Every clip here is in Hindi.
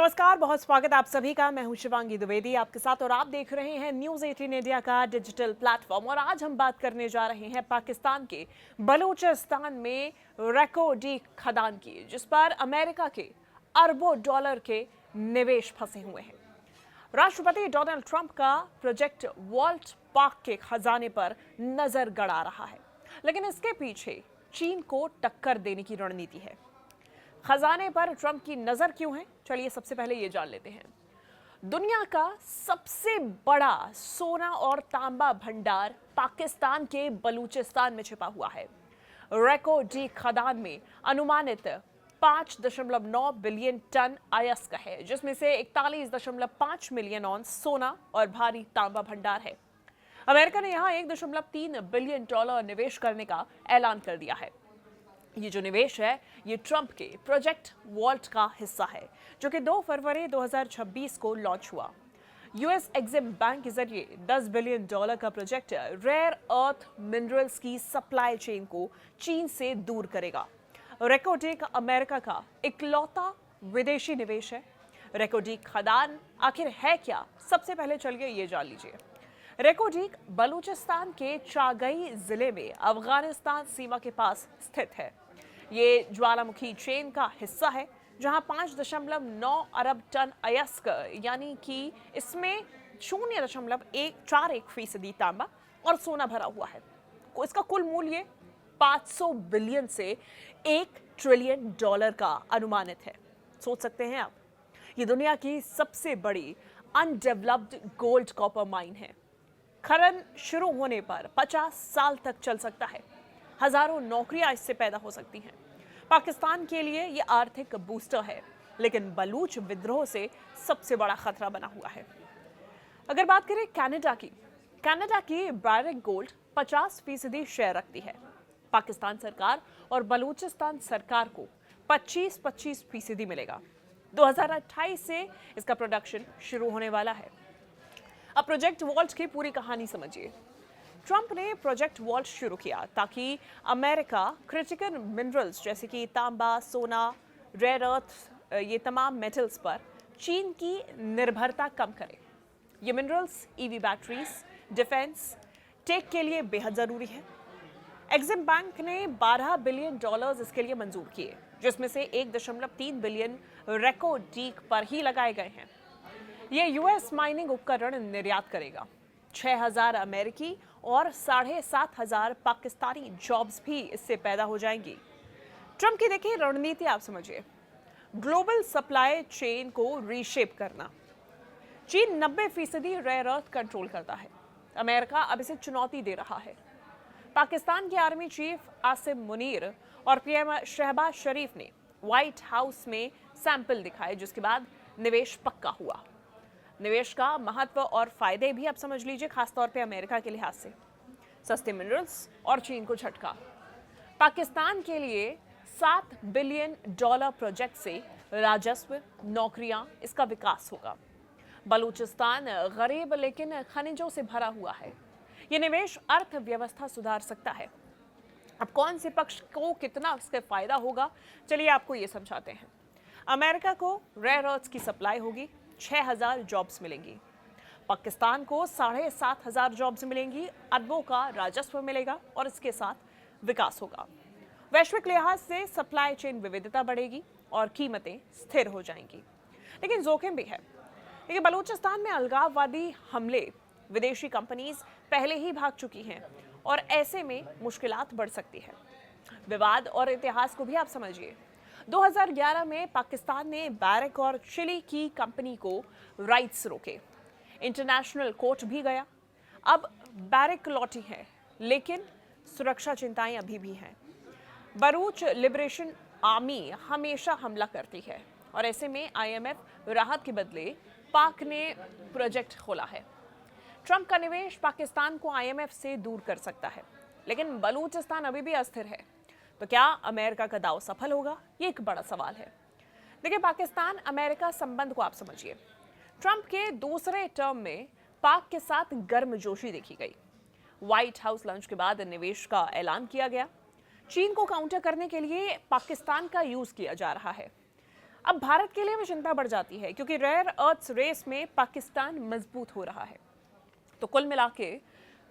नमस्कार, बहुत स्वागत आप सभी का। मैं हूं शिवांगी द्विवेदी आपके साथ और आप देख रहे हैं न्यूज़ 18 इंडिया का डिजिटल प्लेटफॉर्म। और आज हम बात करने जा रहे हैं पाकिस्तान के बलूचिस्तान में रेको-डी खदान की, जिस पर अमेरिका के अरबों डॉलर के निवेश फंसे हुए हैं। राष्ट्रपति डोनाल्ड ट्रंप का प्रोजेक्ट वॉल्ट पार्क के खजाने पर नजर गड़ा रहा है, लेकिन इसके पीछे चीन को टक्कर देने की रणनीति है। खजाने पर ट्रंप की नजर क्यों है, चलिए सबसे पहले ये जान लेते हैं। दुनिया का सबसे बड़ा सोना और तांबा भंडार पाकिस्तान के बलूचिस्तान में छिपा हुआ है। रेको-डी खदान में अनुमानित 5.9 बिलियन टन अयस्क है, जिसमें से 41.5 मिलियन ऑन्स सोना और भारी तांबा भंडार है। अमेरिका ने यहां $1.3 बिलियन निवेश करने का ऐलान कर दिया है। ये जो निवेश है, ये ट्रंप के प्रोजेक्ट वॉल्ट का हिस्सा है, जो कि 2 फरवरी 2026 को लॉन्च हुआ। यूएस एग्जिम बैंक के जरिए $10 बिलियन का प्रोजेक्ट रेयर अर्थ मिनरल्स की सप्लाई चेन को चीन से दूर करेगा। रेको-डी अमेरिका का इकलौता विदेशी निवेश है। रेको-डी खदान आखिर है क्या, सबसे पहले चलिए ये जान लीजिए। रेको-डी बलूचिस्तान के चागई जिले में अफगानिस्तान सीमा के पास स्थित है। ये ज्वालामुखी चेन का हिस्सा है, जहां 5.9 अरब टन अयस्क यानी कि इसमें 0.141% तांबा और सोना भरा हुआ है। इसका कुल मूल्य 500 बिलियन से $1 ट्रिलियन का अनुमानित है। सोच सकते हैं आप, ये दुनिया की सबसे बड़ी अनडेवलप्ड गोल्ड कॉपर माइन है। खनन शुरू होने पर 50 साल तक चल सकता है। हजारों नौकरियां इससे पैदा हो सकती हैं। पाकिस्तान के लिए यह आर्थिक बूस्टर है, लेकिन बलूच विद्रोह से सबसे बड़ा खतरा बना हुआ है। अगर बात करें कनाडा की बारिक गोल्ड 50% शेयर रखती है। पाकिस्तान सरकार और बलूचिस्तान सरकार को 25% मिलेगा। 2028 से इसका प्रोडक्शन शुरू होने वाला है। अब प्रोजेक्ट वॉल्ट की पूरी कहानी समझिए। ट्रंप ने प्रोजेक्ट वॉल्ट शुरू किया ताकि अमेरिका क्रिटिकल मिनरल्स जैसे कि तांबा, सोना, रेयर अर्थ, ये तमाम मेटल्स पर चीन की निर्भरता कम करे। ये minerals EV batteries, defence, tech के लिए बेहद जरूरी है। एग्जिम बैंक ने $12 बिलियन इसके लिए मंजूर किए, जिसमें से 1.3 बिलियन रेको-डी पर ही लगाए गए हैं। ये यूएस माइनिंग उपकरण निर्यात करेगा। 6,000 अमेरिकी और 7,500 पाकिस्तानी जॉब्स भी इससे पैदा हो जाएंगी। ट्रंप की देखिए रणनीति आप समझिए। ग्लोबल सप्लाई चेन को रीशेप करना। चीन 90% रेयर अर्थ कंट्रोल करता है। अमेरिका अब इसे चुनौती दे रहा है। पाकिस्तान के आर्मी चीफ आसिम मुनीर और पीएम शहबाज शरीफ ने व्हाइट हाउस में सैंपल दिखाए, जिसके बाद निवेश पक्का हुआ। निवेश का महत्व और फायदे भी आप समझ लीजिए, खासतौर पे अमेरिका के लिहाज से। सस्ते मिनरल्स और चीन को झटका। पाकिस्तान के लिए $7 बिलियन प्रोजेक्ट से राजस्व, नौकरियां, इसका विकास होगा। बलूचिस्तान गरीब लेकिन खनिजों से भरा हुआ है। ये निवेश अर्थव्यवस्था सुधार सकता है। अब कौन से पक्ष को कितना इसका फायदा होगा, चलिए आपको ये समझाते हैं। अमेरिका को रेयर अर्थ की सप्लाई होगी, 6,000 जॉब्स मिलेंगी। पाकिस्तान को 7,500 जॉब्स मिलेंगी, अरबों का राजस्व मिलेगा और इसके साथ विकास होगा। वैश्विक लिहाज से सप्लाई चेन विविधता बढ़ेगी और कीमतें स्थिर हो जाएंगी। लेकिन जोखिम भी है। देखिए, बलूचिस्तान में अलगाववादी हमले, विदेशी कंपनीज पहले ही भाग चुकी हैं और ऐसे में मुश्किलात बढ़ सकती है। विवाद और इतिहास को भी आप समझिए। 2011 में पाकिस्तान ने बारिक और चिली की कंपनी को राइट्स रोके। इंटरनेशनल कोर्ट भी गया। अब बारिक लौटी है, लेकिन सुरक्षा चिंताएं अभी भी हैं। बरूच लिबरेशन आर्मी हमेशा हमला करती है और ऐसे में आईएमएफ राहत के बदले पाक ने प्रोजेक्ट खोला है। ट्रंप का निवेश पाकिस्तान को आईएमएफ से दूर कर सकता है, लेकिन बलूचिस्तान अभी भी अस्थिर है। तो क्या अमेरिका का दांव सफल होगा, ये एक बड़ा सवाल है। देखिए, पाकिस्तान अमेरिका संबंध को आप समझिए। ट्रंप के दूसरे टर्म में पाक के साथ गर्मजोशी देखी गई। व्हाइट हाउस लंच के बाद निवेश का ऐलान किया गया। चीन को काउंटर करने के लिए पाकिस्तान का यूज किया जा रहा है। अब भारत के लिए भी चिंता बढ़ जाती है क्योंकि रेयर अर्थ्स रेस में पाकिस्तान मजबूत हो रहा है। तो कुल मिला के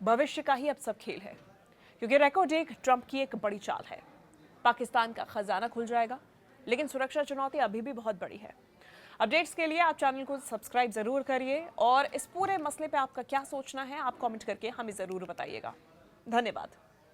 भविष्य का ही अब सब खेल है, क्योंकि रेको डेक ट्रंप की एक बड़ी चाल है। पाकिस्तान का खजाना खुल जाएगा, लेकिन सुरक्षा चुनौती अभी भी बहुत बड़ी है। अपडेट्स के लिए आप चैनल को सब्सक्राइब जरूर करिए और इस पूरे मसले पे आपका क्या सोचना है आप कमेंट करके हमें जरूर बताइएगा। धन्यवाद।